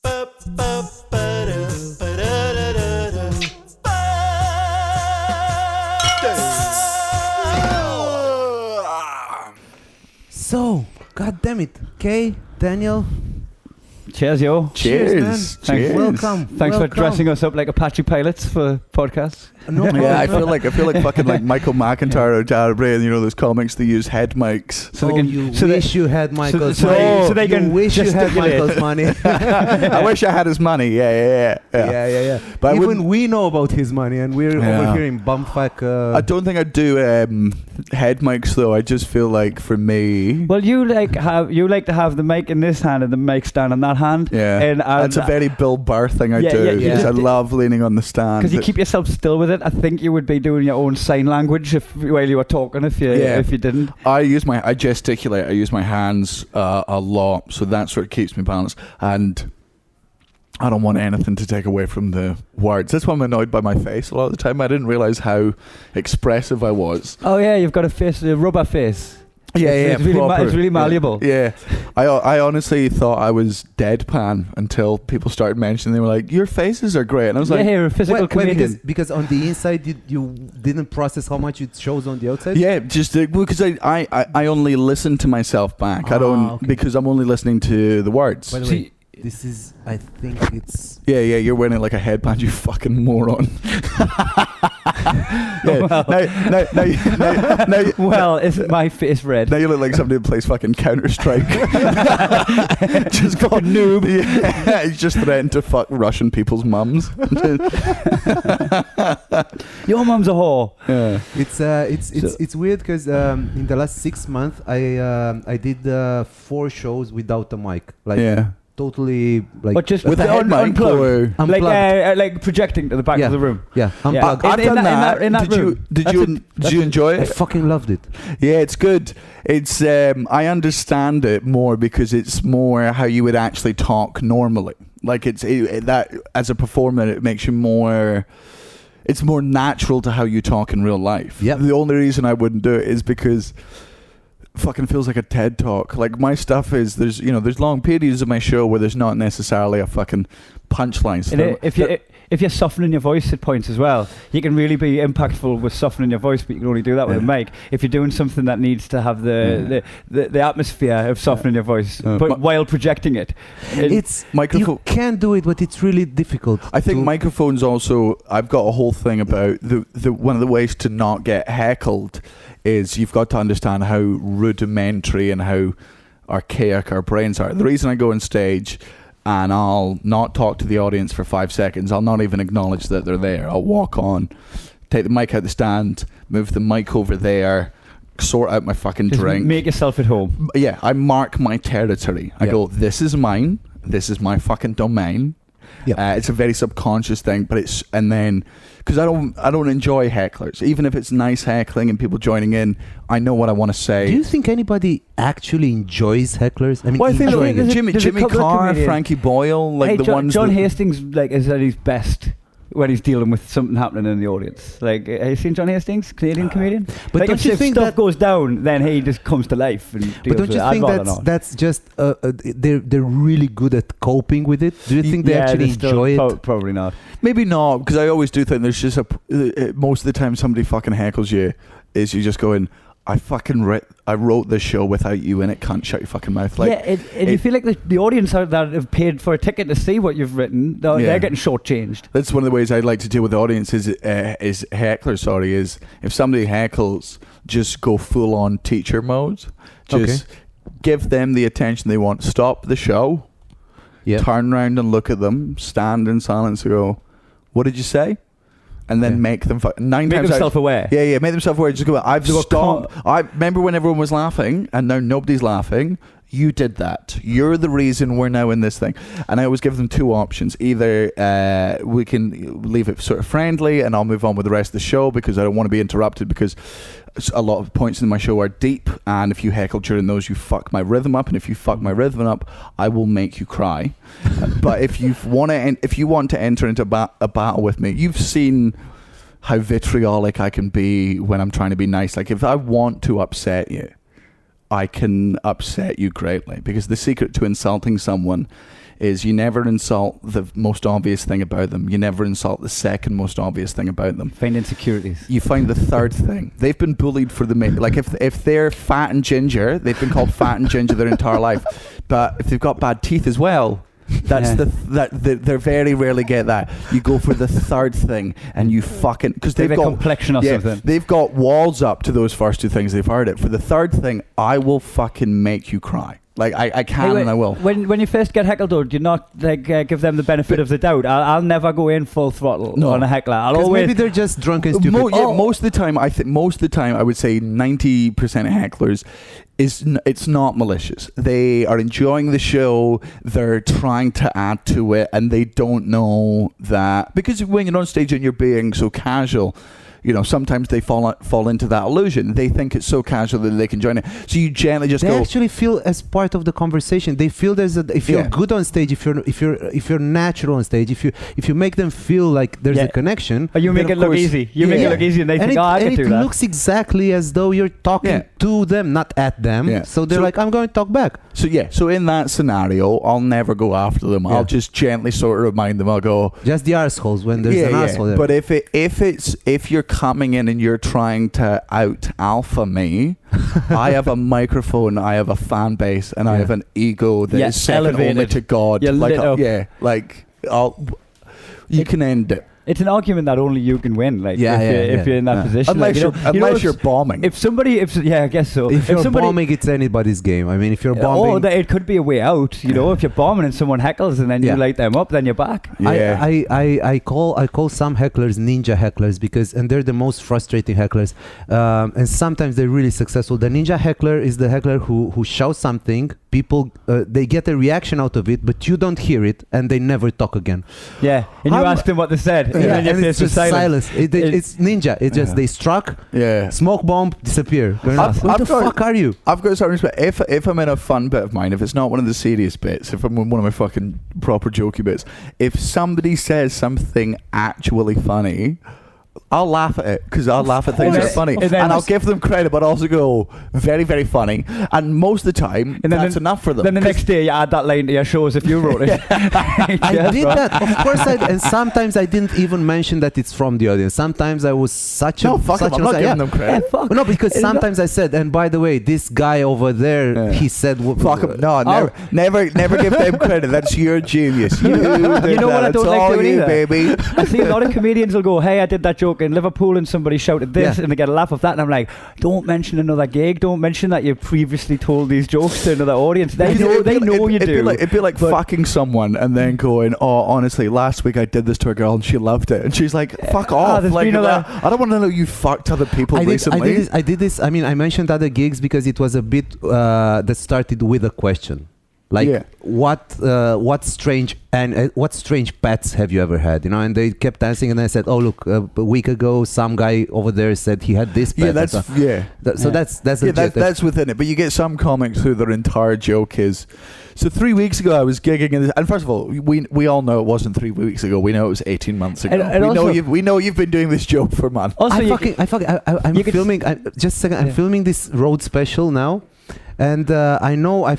So, God damn it, Kai, Daniel. Cheers, yo. Cheers. Thanks. Welcome. Thanks for dressing us up like Apache pilots for podcasts. No Yeah, I feel like fucking like Michael McIntyre or Jared Bray, and you know those comics that use head mics. So they can, you so wish you had Michael's so money. so they can you wish you had gesticulate. Michael's money. I wish I had his money. Yeah. Yeah. But even we know about his money, and we're over here in bumfuck. I don't think I'd do head mics though. I just feel like for me, Well, you like to have the mic in this hand and the mic stand in that hand. yeah, And that's a very Bill Burr thing I Yeah, do yeah, because yeah. I love leaning on the stand. because you keep yourself still with it. I think you would be doing your own sign language while you were talking if you didn't. I gesticulate. I use my hands a lot, so that's what keeps me balanced. And I don't want anything to take away from the words. That's why I'm annoyed by my face a lot of the time. I didn't realize how expressive I was. Oh yeah, you've got a rubber face. Yeah, it's really malleable. Yeah. I honestly thought I was deadpan until people started mentioning. They were like, "Your faces are great," and I was like, you're a physical comedian. because on the inside you didn't process how much it shows on the outside. "Yeah, just because I only listen to myself back. I don't Okay. because I'm only listening to the words." By the way, this is. I think it's. Yeah, you're wearing like a headband, you fucking moron. Well, is my face red? Now you look like somebody who plays fucking Counter-Strike. Just fucking noob. Yeah, he's just threatened to fuck Russian people's mums. Your mum's a whore. Yeah. It's weird because in the last 6 months I did 4 shows without a mic. Totally like But just with a head mic or like projecting to the back of the room. Yeah, I've In done that- that. in that room. Did you enjoy I it? fucking loved it. Yeah, it's good. It's I understand it more because it's more how you would actually talk normally. Like that as a performer, it makes you more. It's more natural to how you talk in real life. Yep. The only reason I wouldn't do it is because fucking feels like a TED talk. Like my stuff is there's long periods of my show where there's not necessarily a fucking punchline. So If you're softening your voice at points as well, you can really be impactful with softening your voice, but you can only do that with a mic. If you're doing something that needs to have the atmosphere of softening your voice, but while projecting it, It's microphone. You can do it, but it's really difficult. I think microphones also. I've got a whole thing about the one of the ways to not get heckled is you've got to understand how rudimentary and how archaic our brains are. The reason I go on stage and I'll not talk to the audience for 5 seconds, I'll not even acknowledge that they're there. I'll walk on, take the mic out the stand, move the mic over there, sort out my fucking drink. Make yourself at home. Yeah, I mark my territory. I go, this is mine. This is my fucking domain. Yeah. It's a very subconscious thing, but because I don't enjoy hecklers. Even if it's nice heckling and people joining in, I know what I want to say. Do you think anybody actually enjoys hecklers? I mean, Well, I think enjoying it. Jimmy couple of Carr, comedians. Frankie Boyle, like the ones. John that, Hastings is at his best when he's dealing with something happening in the audience. Like, have you seen John Hastings, Canadian comedian? But like, don't you if think stuff that goes down, then he just comes to life and deals But don't with you it. I'd think rather not. that's just they're really good at coping with it? Do you think they actually they're still enjoy it? Probably not. Maybe not, because I always do think there's just most of the time somebody fucking heckles you, is you just going, I wrote this show without you in it, can't shut your fucking mouth. Like, and you feel like the audience out there have paid for a ticket to see what you've written. They're getting shortchanged. That's one of the ways I like to deal with the audience is hecklers. Is if somebody heckles, just go full on teacher mode. Just give them the attention they want. Stop the show. Yeah. Turn around and look at them. Stand in silence and go, "What did you say?" And then make them make them self-aware. Yeah, make them self-aware. Just go, I've stopped. I remember when everyone was laughing and now nobody's laughing. You did that. You're the reason we're now in this thing. And I always give them 2 options. Either we can leave it sort of friendly and I'll move on with the rest of the show because I don't want to be interrupted, because a lot of points in my show are deep, and if you heckle during those, you fuck my rhythm up, and if you fuck my rhythm up, I will make you cry. But if you want to enter into a battle with me, you've seen how vitriolic I can be when I'm trying to be nice. Like, if I want to upset you, I can upset you greatly, because the secret to insulting someone is you never insult the most obvious thing about them. You never insult the second most obvious thing about them. Find insecurities. You find the third thing. They've been bullied for the like if they're fat and ginger, they've been called fat and ginger their entire life. But if they've got bad teeth as well, that's they very rarely get that. You go for the third thing and you fucking, because they've got complexion or something. They've got walls up to those first two things. They've heard it. For the third thing, I will fucking make you cry. Like I can and I will. When you first get heckled, though, do you not like give them the benefit of the doubt? I'll never go in full throttle on a heckler. I'll always, maybe they're just drunk and stupid. Most of the time, I would say 90% of hecklers it's not malicious. They are enjoying the show. They're trying to add to it, and they don't know that, because when you're on stage and you're being so casual, you know, sometimes they fall into that illusion. They think it's so casual that they can join it. So you gently just they actually feel as part of the conversation. They feel if you're good on stage, if you're natural on stage, if you make them feel like there's a connection, or you make it look easy. You make it look easy, and they think, I can do that. It looks exactly as though you're talking to them, not at them. Yeah. So they're like, I'm going to talk back. So in that scenario, I'll never go after them. I'll just gently sort of remind them. I'll go, just the arseholes when there's an arsehole there. But if you're coming in and you're trying to out alpha me, I have a microphone, I have a fan base, and I have an ego that is second only to God. You're lit up. You can end it. It's an argument that only you can win. Like, if you're in that position, unless you're bombing. I guess so. If you're bombing, it's anybody's game. I mean, if you're bombing, it could be a way out. You know, if you're bombing and someone heckles and then you light them up, then you're back. Yeah. I call some hecklers ninja hecklers and they're the most frustrating hecklers. And sometimes they're really successful. The ninja heckler is the heckler who shouts something. People they get a reaction out of it, but you don't hear it, and they never talk again. Yeah, and you ask them what they said. And it's just silence. It's ninja. It's just they struck. Yeah. Smoke bomb, disappear. What the fuck are you? I've got something. If I'm in a fun bit of mine, if it's not one of the serious bits, if I'm in one of my fucking proper jokey bits, if somebody says something actually funny, I'll laugh at it, because I'll laugh at things that are funny, and I'll give them credit, but also go very, very funny. And most of the time, that's enough for them. Then the next day, you add that line to your show as if you wrote it. I did that, of course. And sometimes I didn't even mention that it's from the audience. Sometimes I was such I'm not giving them credit. No, because sometimes I said, and by the way, this guy over there, he said, fuck him. No, never give them credit. That's your genius. You know what I don't like doing either, baby. I see a lot of comedians will go, hey, I did that joke in Liverpool and somebody shouted this and they get a laugh of that, and I'm like, don't mention another gig, don't mention that you previously told these jokes to another audience. They know you do. It'd be like fucking someone and then going, oh, honestly, last week I did this to a girl and she loved it, and she's like, fuck off. Like, I don't want to know you fucked other people recently. I did this. I mean, I mentioned other gigs because it was a bit that started with a question. Like, what strange pets have you ever had? You know, and they kept dancing, and I said, "Oh, look, a week ago, some guy over there said he had this pet." That's legit. That's within it. But you get some comics who their entire joke is. So 3 weeks ago, I was gigging, and first of all, we all know it wasn't 3 weeks ago. We know it was 18 months ago. And we know you've been doing this joke for months. Also, I'm filming. Just a second. I'm filming this road special now. And I know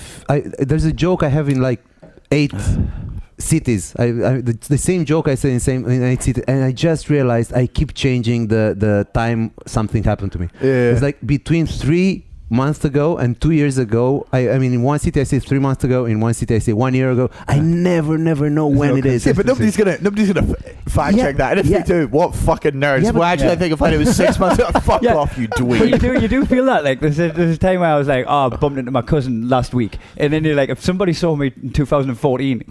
there's a joke I have in like 8 cities. The same joke I say in 8 cities, and I just realized I keep changing the time something happened to me. Yeah. It's like between 3 months ago and 2 years ago. I mean, in one city I say 3 months ago. In one city I say 1 year ago. I never know when it is. Yeah, but nobody's gonna fact check that. And if they do, what fucking nerds? Yeah, well, actually, I think if it was 6 months ago, fuck off, you dweeb. But you do feel that. Like there's a time where I was like, I bumped into my cousin last week, and then you're like, if somebody saw me in 2014,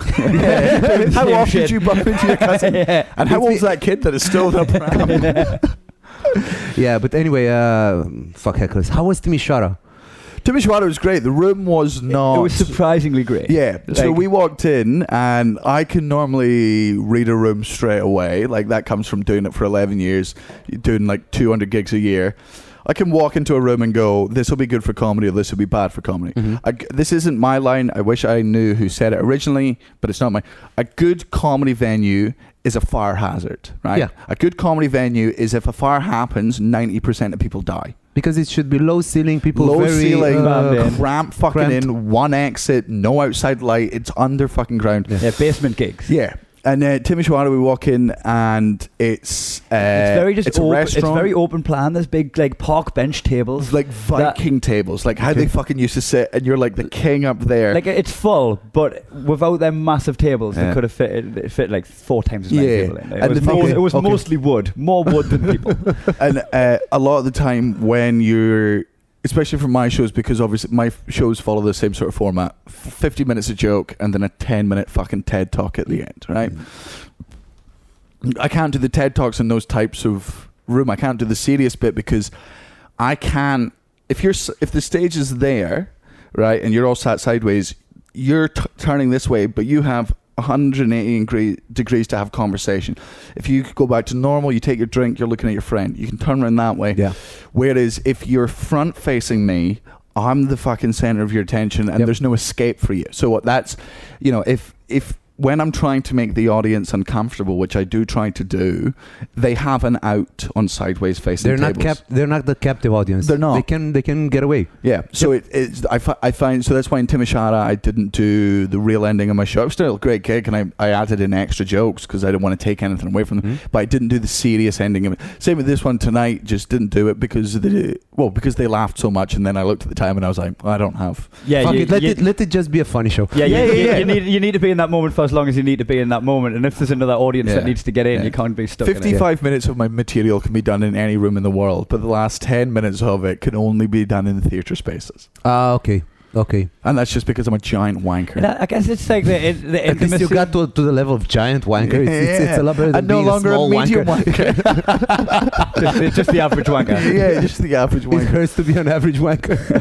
how often did you bump into your cousin? And how old's that kid that is still in a pram? Yeah, but anyway, fuck hecklers. How was Timișoara? Timișoara was great. The room was not... It was surprisingly great. Yeah. So we walked in, and I can normally read a room straight away. Like, that comes from doing it for 11 years, doing like 200 gigs a year. I can walk into a room and go, this will be good for comedy, or this will be bad for comedy. Mm-hmm. This isn't my line. I wish I knew who said it originally, but it's not mine. A good comedy venue is a fire hazard, right? Yeah. A good comedy venue is if a fire happens, 90% of people die. because it should be low ceiling. People low very ceiling, cramped fucking cramped. in, one exit, no outside light. It's under fucking ground. Yeah, basement gigs. Yeah. And Timmy Showuri, we walk in and it's very just it's a open, restaurant. It's very open plan. There's big like park bench tables, It's like Viking tables, like how they fucking used to sit, and you're like the king up there. like it's full, but without them massive tables, they could have fit like 4 times as many people in. It was mostly wood, more wood than people. And a lot of the time when you're, especially for my shows, because obviously my shows follow the same sort of format, 50 minutes a joke and then a 10-minute fucking TED Talk at the end, right? I can't do the TED Talks in those types of room. I can't do the serious bit because I can't, if the stage is there, right, and you're all sat sideways, you're turning this way, but you have 180 degrees to have conversation. If you go back to normal, you take your drink, you're looking at your friend, you can turn around that way. Yeah. Whereas if you're front facing me, I'm the fucking center of your attention, and there's no escape for you. So that's, if when I'm trying to make the audience uncomfortable, which I do try to do, they have an out on sideways facing tables. They're not the captive audience. They're not. They can get away. Yeah. So I find, so that's why in Timisoara I didn't do the real ending of my show. It was still a great gig, and I added in extra jokes because I didn't want to take anything away from them. But I didn't do the serious ending of it. Same with this one tonight. Just didn't do it because they laughed so much, and then I looked at the time and I was like, I don't have. Yeah. Let it just be a funny show. Yeah. You need to be in that moment for as long as you need to be in that moment, and if there's another audience that needs to get in, you can't be stuck 55 minutes of my material can be done in any room in the world, but the last 10 minutes of it can only be done in theatre spaces. Okay. And that's just because I'm a giant wanker. And I guess it's like the At least you got to the level of giant wanker. It's a lot better than I'm no being longer a small medium wanker. just the average wanker. Yeah, just the average It wanker. hurts to be an average wanker.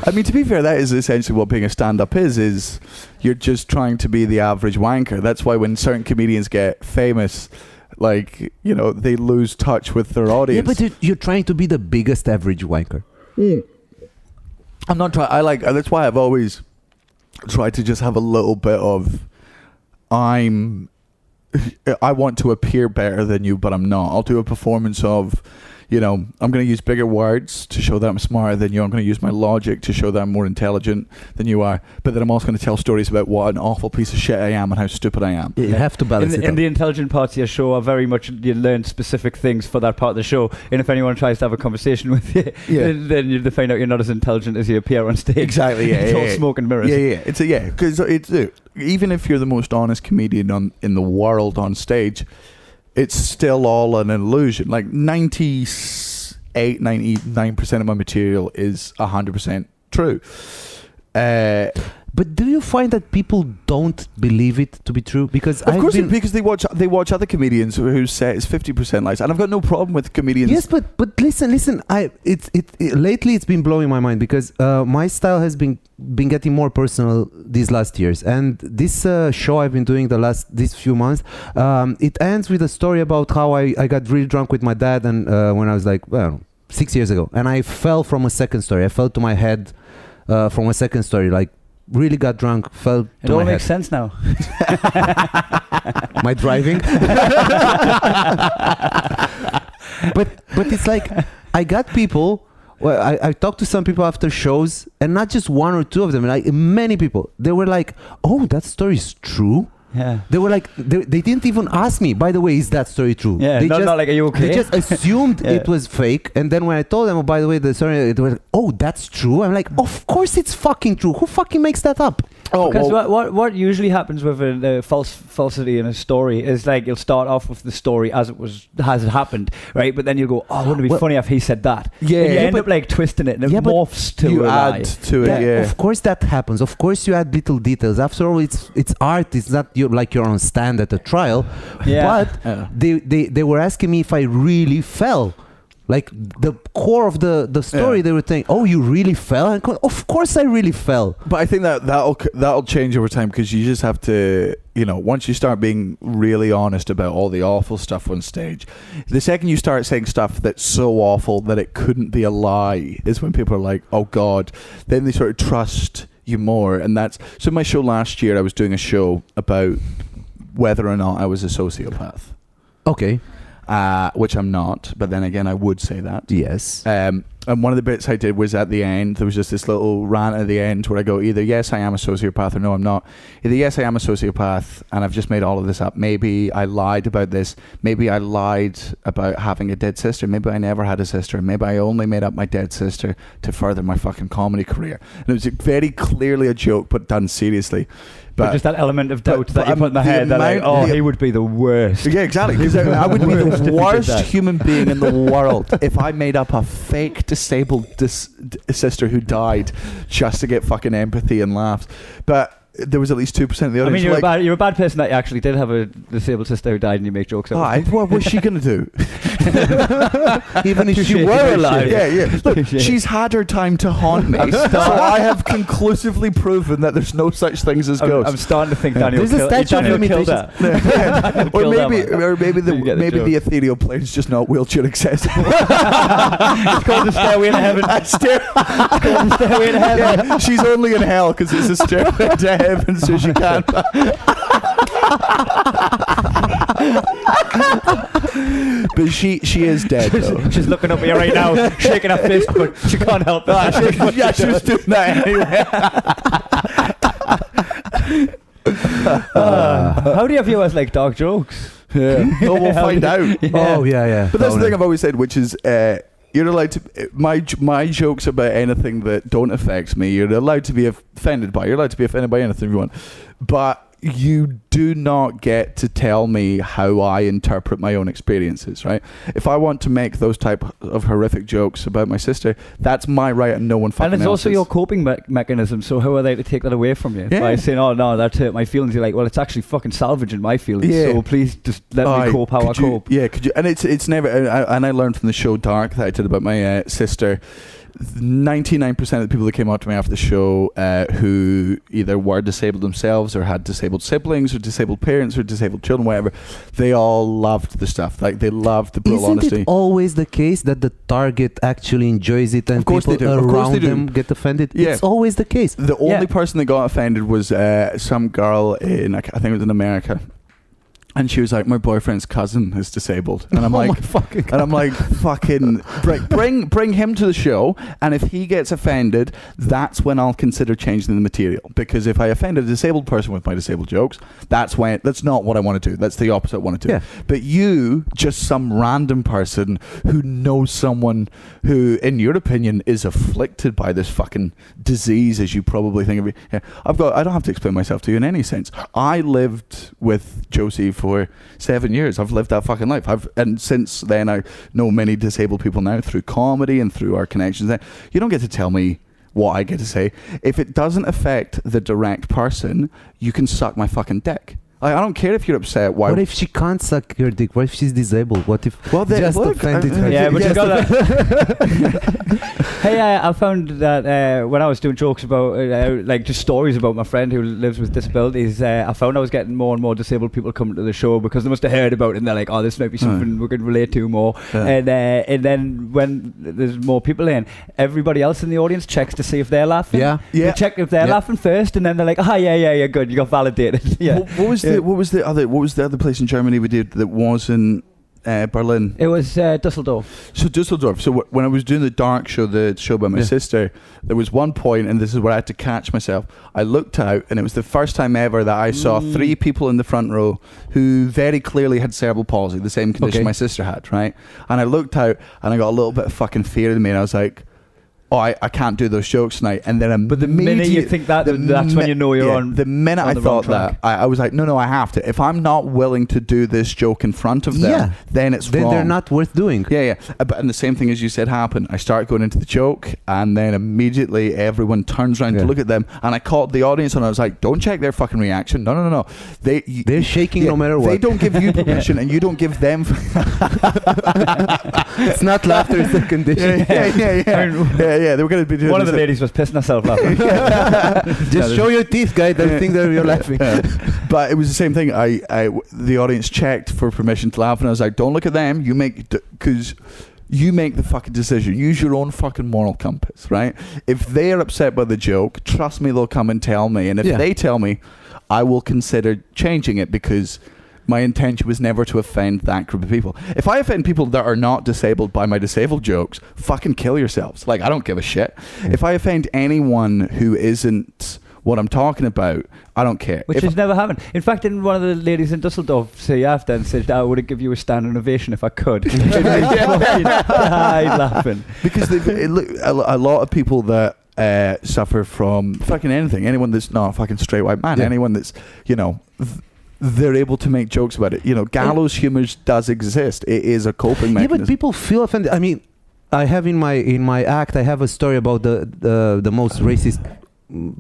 I mean, to be fair, that is essentially what being a stand-up is you're just trying to be the average wanker. That's why when certain comedians get famous, like, they lose touch with their audience. Yeah, but you're trying to be the biggest average wanker. I'm not trying. That's why I've always tried to just have a little bit of I want to appear better than you, but I'm not. I'll do a performance of, I'm going to use bigger words to show that I'm smarter than you. I'm going to use my logic to show that I'm more intelligent than you are. But then I'm also going to tell stories about what an awful piece of shit I am and how stupid I am. You have to balance it. And the intelligent parts of your show are very much, you learn specific things for that part of the show. And if anyone tries to have a conversation with you, then you find out you're not as intelligent as you appear on stage. Exactly, yeah. It's all smoke and mirrors. Yeah. Because even if you're the most honest comedian in the world on stage, it's still all an illusion. Like 99% of my material is 100% true. But do you find that people don't believe it to be true? Because because they watch other comedians whose set is 50% lies, and I've got no problem with comedians. Yes, but listen. Lately it's been blowing my mind because my style has been getting more personal these last years, and this show I've been doing these few months, it ends with a story about how I got really drunk with my dad, and when I was like 6 years ago, and I fell from a second story. I fell to my head from a second story, like. Really got drunk, fell to my head. It all makes sense now. My driving. but it's like I got people. Well, I talked to some people after shows, and not just one or two of them, like many people. They were like, "Oh, that story is true." Yeah. They were like, they didn't even ask me, by the way, is that story true? Yeah, not like, are you okay? They just assumed it was fake. And then when I told them, oh, by the way, the story, they were like, oh, that's true. I'm like, of course it's fucking true. Who fucking makes that up? Because what usually happens with a falsity in a story is like you'll start off with the story as it happened, right? But then you'll go, oh, wouldn't it be funny if he said that? Yeah. And you end up like twisting it, and it morphs to you a lie. add to it. Yeah. Of course that happens. Of course you add little details. After all, it's art. It's not like you're on stand at a trial. Yeah. But they were asking me if I really fell. Like the core of the story, they were saying, "Oh, you really fell?" And of course, I really fell. But I think that'll change over time because you just have to, once you start being really honest about all the awful stuff on stage, the second you start saying stuff that's so awful that it couldn't be a lie, is when people are like, "Oh God," then they sort of trust you more, and that's so. My show last year, I was doing a show about whether or not I was a sociopath. Okay. which I'm not, but then again, I would say that. Yes. And one of the bits I did was at the end, there was just this little rant at the end where I go, either yes, I am a sociopath, or no, I'm not. Either yes, I am a sociopath, and I've just made all of this up. Maybe I lied about this. Maybe I lied about having a dead sister. Maybe I never had a sister. Maybe I only made up my dead sister to further my fucking comedy career. And it was very clearly a joke, but done seriously. But just that element of doubt that you put in the head, that like, he would be the worst. Yeah, exactly. Because I would be the worst human being in the world if I made up a fake disabled sister who died just to get fucking empathy and laughs. But there was at least 2% of the audience. I mean, you're a bad person that you actually did have a disabled sister who died and you make jokes about it. What was she going to do? Even if she were alive. Yeah. Look, she's had her time to haunt me. So I have conclusively proven that there's no such things as ghosts. I'm starting to think Daniel There's a statue of limitations. Or maybe the ethereal plane is just not wheelchair accessible. It's called the Stairway to Heaven. It's called the Stairway to Heaven. Yeah, she's only in hell because it's a stairway to heaven, so she can't. But she is dead though. She's looking up at you right now, shaking her fist, but she can't help that. She was doing that anyway. How do your viewers like dark jokes? Yeah. Oh, we'll find out. Yeah. Oh yeah. But that's the thing I've always said, which is you're allowed to my jokes about anything that don't affect me. You're allowed to be offended by. You're allowed to be offended by anything you want, but you do not get to tell me how I interpret my own experiences, right? If I want to make those type of horrific jokes about my sister, that's my right and no one fucking else's. And it's also your coping mechanism, so how are they to take that away from you? Yeah. By saying, oh no, that hurt my feelings. You're like, well, it's actually fucking salvaging my feelings, so please just let me cope how I cope. Yeah, could you? And it's never, and I learned from the show Dark that I did about my sister, 99% of the people that came up to me after the show who either were disabled themselves or had disabled siblings or disabled parents or disabled children, whatever, they all loved the stuff. Like, they loved the brutal honesty. Isn't it always the case that the target actually enjoys it and of course people around them get offended? Yeah. It's always the case. The only person that got offended was some girl in, I think it was in America. And she was like, my boyfriend's cousin is disabled. And I'm fucking bring him to the show, and if he gets offended, that's when I'll consider changing the material. Because if I offend a disabled person with my disabled jokes, that's not what I want to do. That's the opposite I want to do. Yeah. But you, just some random person who knows someone who, in your opinion, is afflicted by this fucking disease, as you probably think of it. Yeah, I don't have to explain myself to you in any sense. I lived with Josie for 7 years. I've lived that fucking life. And since then, I know many disabled people now through comedy and through our connections. You don't get to tell me what I get to say. If it doesn't affect the direct person, you can suck my fucking dick. I don't care if you're upset. Why? What if she can't suck your dick? What if she's disabled? What if offended her? Yeah, but you got that. Hey, I found that when I was doing jokes about, like, just stories about my friend who lives with disabilities, I found I was getting more and more disabled people coming to the show because they must have heard about it and they're like, oh, this might be something we could relate to more. Yeah. And then when there's more people in, everybody else in the audience checks to see if they're laughing. Yeah. They check if they're laughing first, and then they're like, oh, yeah, good, you got validated. Yeah. What was the other place in Germany we did that wasn't Berlin? It was Dusseldorf. So Dusseldorf. So when I was doing the Dark show, the show about my sister, there was one point, and this is where I had to catch myself. I looked out, and it was the first time ever that I saw 3 people in the front row who very clearly had cerebral palsy, the same condition my sister had, right? And I looked out, and I got a little bit of fucking fear in me, and I was like, oh, I can't do those jokes tonight. And then but the minute you think that's when you know you're on. The minute I thought that, I was like, no, I have to. If I'm not willing to do this joke in front of them, then it's wrong. They're not worth doing. Yeah. And the same thing as you said happened. I start going into the joke, and then immediately everyone turns around to look at them, and I caught the audience, and I was like, don't check their fucking reaction. No. They're shaking no matter what. They don't give you permission, and you don't give them. It's not laughter, it's a condition. Yeah, they were going to be doing one of the ladies was pissing herself laughing. Just show your teeth, guy. They think that you're laughing. But it was the same thing. The audience checked for permission to laugh, and I was like, don't look at them. Because you make the fucking decision. Use your own fucking moral compass, right? If they're upset by the joke, trust me, they'll come and tell me. And if they tell me, I will consider changing it, because My intention was never to offend that group of people. If I offend people that are not disabled by my disabled jokes, fucking kill yourselves. Like, I don't give a shit. Yeah. If I offend anyone who isn't what I'm talking about, I don't care. Which has never happened. In fact, didn't one of the ladies in Dusseldorf say after and said, I would give you a standing ovation if I could. Died laughing. Because a lot of people that suffer from fucking anything, anyone that's not a fucking straight white man, anyone that's, you know, they're able to make jokes about it. You know, gallows humor does exist. It is a coping mechanism. Yeah, but people feel offended. I mean, I have in my act, I have a story about the most racist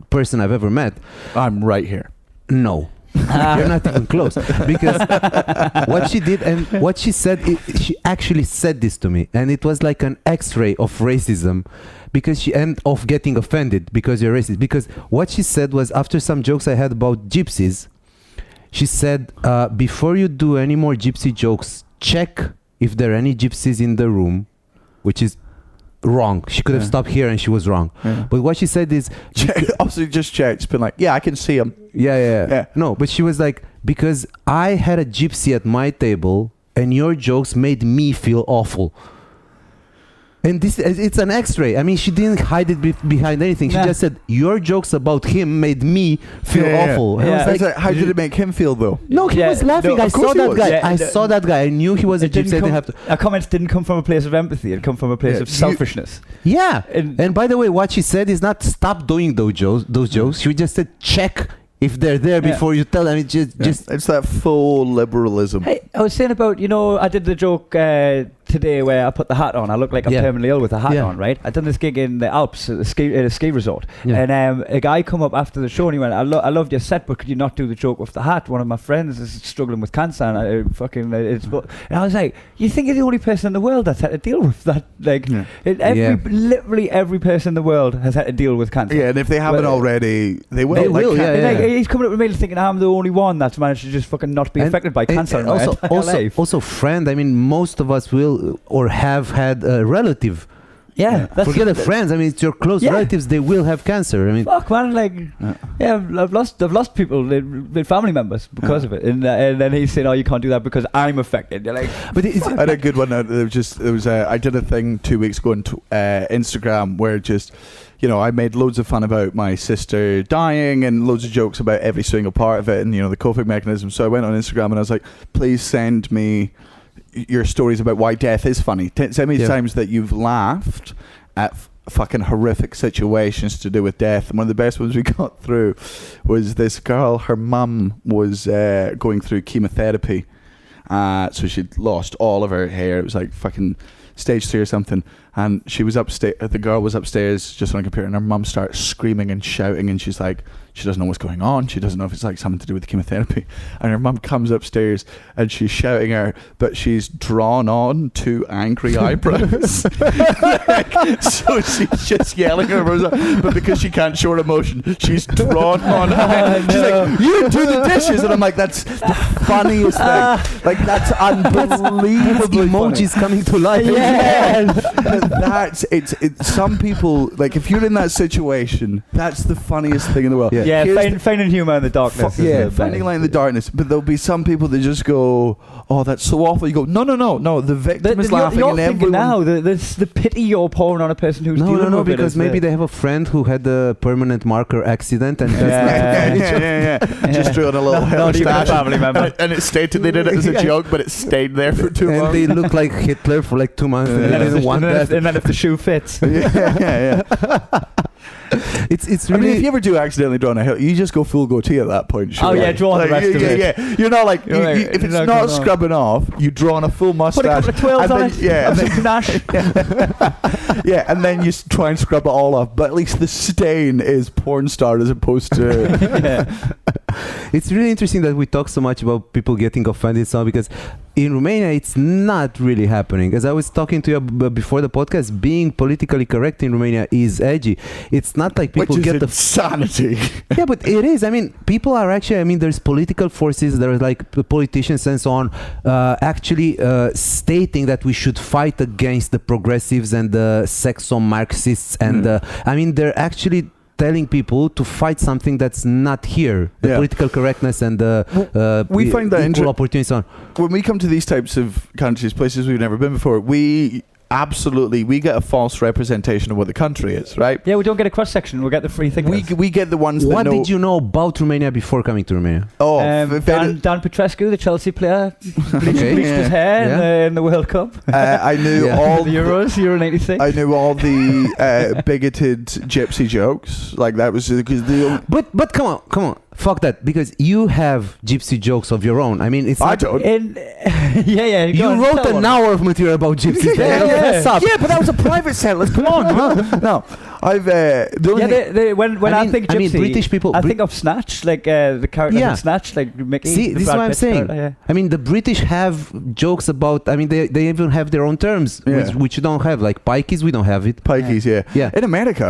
person I've ever met. I'm right here. No. You're not even close. Because what she did and what she said, she actually said this to me. And it was like an x-ray of racism. Because she ended off getting offended because you're racist. Because what she said was, after some jokes I had about gypsies, she said, before you do any more gypsy jokes, check if there are any gypsies in the room, which is wrong. She could have stopped here and she was wrong. Yeah. But what she said is... Also, just check. It's been like, yeah, I can see him. Yeah. No, but she was like, because I had a gypsy at my table and your jokes made me feel awful. And this, it's an x-ray. I mean, she didn't hide it behind anything. She just said, your jokes about him made me feel awful. And I was like, how did it make him feel, though? No, he was laughing. No, I saw that guy. Yeah, I saw that guy. I knew he was a gypsy. I didn't have to... Our comments didn't come from a place of empathy. It come from a place of selfishness. Yeah. And by the way, what she said is not stop doing those jokes. She just said, check if they're there before you tell them. It's just it's that full liberalism. Hey, I was saying about, you know, I did the joke today where I put the hat on. I look like I'm terminally ill with a hat on, right? I done this gig in the Alps at a ski resort, and a guy come up after the show and he went, I loved your set, but could you not do the joke with the hat? One of my friends is struggling with cancer, and and I was like, you think you're the only person in the world that's had to deal with that? Like, literally every person in the world has had to deal with cancer. Yeah, and if they haven't already, they will. They will. He's coming up with me thinking I'm the only one that's managed to just fucking not be affected by cancer. And also, friend. I mean, most of us will or have had a relative. Yeah, forget the friends. I mean, it's your close relatives. They will have cancer. I mean, fuck, man. Like, I've lost people, family members because of it. And then he's saying, "Oh, you can't do that because I'm affected." You're like, but I had a good one. I did a thing 2 weeks ago on Instagram where just, you know, I made loads of fun about my sister dying and loads of jokes about every single part of it and, you know, the coping mechanism. So I went on Instagram and I was like, please send me your stories about why death is funny. Send me times that you've laughed at fucking horrific situations to do with death. And one of the best ones we got through was this girl, her mum was going through chemotherapy. So she'd lost all of her hair. It was like fucking stage 3 or something. And she was upstairs. The girl was upstairs just on a computer, and her mum starts screaming and shouting, and she's like, she doesn't know what's going on. She doesn't know if it's like something to do with the chemotherapy. And her mum comes upstairs and she's shouting her, but she's drawn on 2 angry eyebrows. So she's just yelling her, but because she can't show her emotion, she's drawn on. She's like, you do the dishes, and I'm like, that's the funniest thing. Like, that's unbelievable. Emojis coming to life. That's some people, like, if you're in that situation, that's the funniest thing in the world. Finding humour in the darkness. Finding light in the darkness. But there'll be some people that just go, oh, that's so awful. You go, no, the victim is laughing, you're and thinking everyone... now, the pity you're pouring on a person who's dealing with it. No, because maybe they have a friend who had a permanent marker accident and just drew on a little not even a family member. And it stayed, they did it as a joke, but it stayed there for 2 months. And they look like Hitler for like 2 months, and they didn't want that. And then if the shoe fits. It's really. I mean, if you ever do accidentally draw on a hill, you just go full goatee at that point. Sure. Oh yeah, draw on the rest of it. Yeah, you're not like if it's not scrubbing off, you draw on a full mustache. Put a couple of twirls on it. Yeah, and then you try and scrub it all off. But at least the stain is porn star as opposed to. It's really interesting that we talk so much about people getting offended, so because in Romania it's not really happening. As I was talking to you before the podcast, being politically correct in Romania is edgy. It's not like people get the insanity. Yeah, but it is. I mean, people are actually. I mean, there's political forces. There are like politicians and so on, actually stating that we should fight against the progressives and the sexo-Marxists. And I mean, they're actually telling people to fight something that's not here. The political correctness and the we find that equal opportunities on. When we come to these types of countries, places we've never been before, we get a false representation of what the country is, right? Yeah, we don't get a cross section. We get the free thing. We get the ones that What know. did you know about Romania before coming to Romania? Oh, Dan Petrescu, the Chelsea player, bleached his hair in the World Cup. I knew all the Euros, Euro '96. I knew all the bigoted gypsy jokes. Like that was because the. But come on. Fuck that, because you have gypsy jokes of your own. I mean, it's I don't. You wrote an hour of material about gypsies. Yeah, but that was a private sentence. Come on, no. I've when I think gypsy, I mean, British people. I think of Snatch, like the character in Snatch, like Mickey. See, this is what I'm saying. I mean, the British have jokes about. I mean, they even have their own terms, which you don't have. Like pikeys, we don't have it. Pikeys, yeah. In America,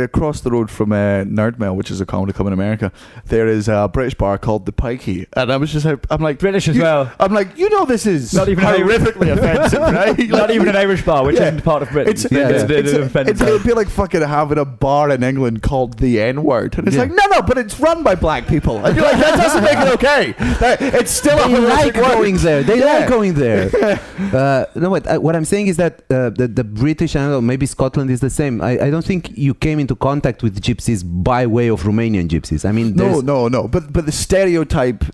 across the road from Nerdmail, which is a comedy club in America, there is a British bar called the Pikey, and I was just, I'm like British as well. I'm like, this is not even horrifically offensive, right? Not even an Irish bar, which isn't part of Britain. It'd be like fucking having a bar in England called the N-word, and it's like, no, but it's run by black people, and you're like, that doesn't make it okay. It's still they like going there. They like going there. No, what I'm saying is that the British, I don't know, maybe Scotland is the same. I don't think you came into contact with gypsies by way of Romanian gypsies. I mean, no. But the stereotype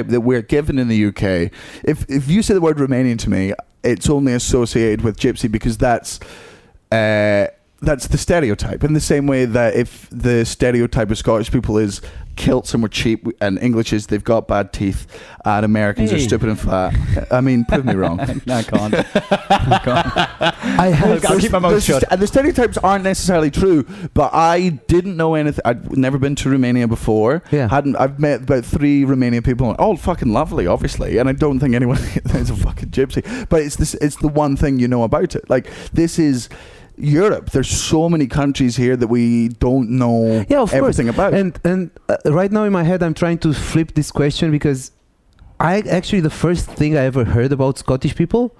that we're given in the UK, if you say the word Romanian to me, it's only associated with gypsy because that's the stereotype. In the same way that if the stereotype of Scottish people is kilts and we're cheap, and English is they've got bad teeth, and Americans are stupid and fat. I mean, prove me wrong. No, I can't. I'll keep my mouth shut. And the stereotypes aren't necessarily true, but I didn't know anything. I'd never been to Romania before. I've met about 3 Romanian people, all fucking lovely, obviously, and I don't think anyone is a fucking gypsy. But it's the one thing you know about it. Like, this is Europe. There's so many countries here that we don't know everything about. And right now in my head, I'm trying to flip this question, because the first thing I ever heard about Scottish people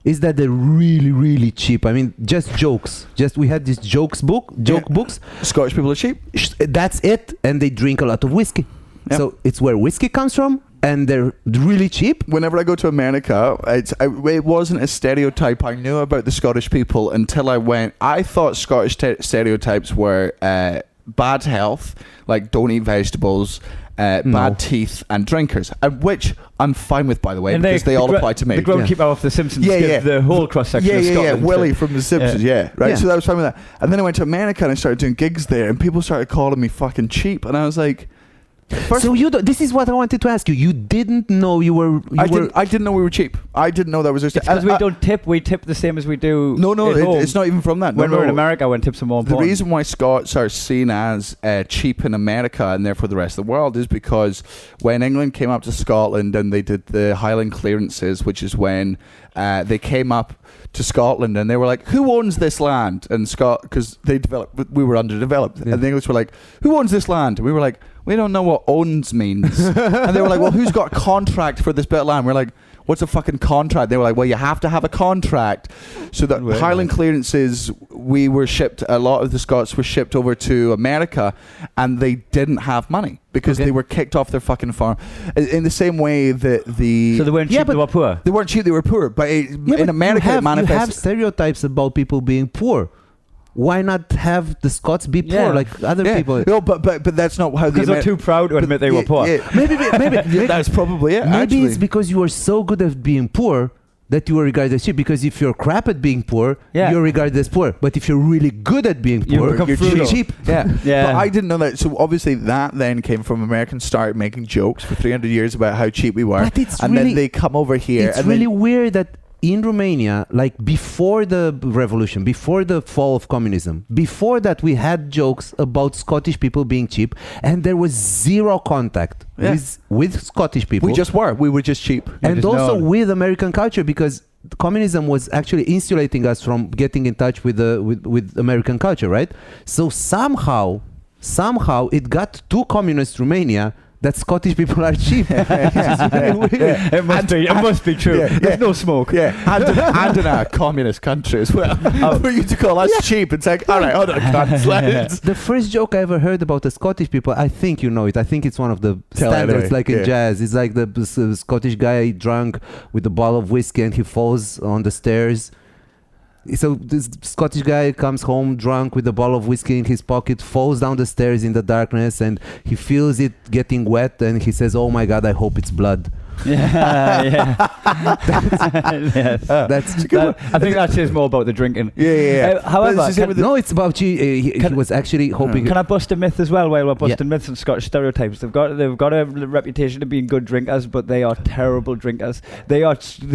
is that they're really, really cheap. I mean, just jokes. We had this joke books. Scottish people are cheap. That's it. And they drink a lot of whiskey. Yep. So it's where whiskey comes from. And they're really cheap. Whenever I go to America, it wasn't a stereotype I knew about the Scottish people until I went. I thought Scottish stereotypes were bad health, like don't eat vegetables, bad teeth, and drinkers, which I'm fine with, by the way, because they all apply to me. The groundkeeper off The Simpsons give the whole cross-section of Scotland. Willie from The Simpsons, right? So that was fine with that. And then I went to America and I started doing gigs there, and people started calling me fucking cheap, and I was like... this is what I wanted to ask you. You didn't know you were... I didn't know we were cheap. I didn't know that was... Because we don't tip. We tip the same as we do. No, it's not even from that. When we're in America, when tips are more important. The reason why Scots are seen as cheap in America and therefore the rest of the world is because when England came up to Scotland and they did the Highland clearances, which is when they came up to Scotland and they were like, who owns this land? And because we were underdeveloped, and the English were like, who owns this land? And we were like, we don't know what owns means. And they were like, well, who's got a contract for this bit of land? We're like, what's a fucking contract? They were like, well, you have to have a contract. So the Highland clearances, a lot of the Scots were shipped over to America, and they didn't have money because they were kicked off their fucking farm. In the same way that So they weren't cheap, they were poor. They weren't cheap, they were poor. But in America, it manifests... You have stereotypes about people being poor. Why not have the Scots be poor like other people? No, but that's not how because they're too proud to admit they were poor. Maybe that's probably it. Maybe it's because you are so good at being poor that you are regarded as cheap. Because if you're crap at being poor, you're regarded as poor. But if you're really good at being poor, you're cheap. Yeah. But I didn't know that. So obviously that then came from Americans started making jokes for 300 years about how cheap we were, then they come over here. It's really weird that in Romania, like before the revolution, before the fall of communism, before that we had jokes about Scottish people being cheap, and there was zero contact with Scottish people. We were just cheap. And also with American culture, because communism was actually insulating us from getting in touch with American culture, right? So somehow it got to communist Romania that Scottish people are cheap. Really weird. It must be true. There's no smoke. And in a communist country as well. For you to call us cheap, it's like, all right, hold on, cunts. The first joke I ever heard about the Scottish people, I think you know it. I think it's one of the standards, like in jazz. It's like the Scottish guy drunk with a bottle of whiskey and he falls on the stairs. So this Scottish guy comes home drunk with a bottle of whiskey in his pocket, falls down the stairs in the darkness, and he feels it getting wet, and he says, "Oh my God, I hope it's blood." That's I think that says more about the drinking. However, it's about he was actually hoping. Can I bust a myth as well? While we're busting myths and Scottish stereotypes, they've got a reputation of being good drinkers, but they are terrible drinkers. They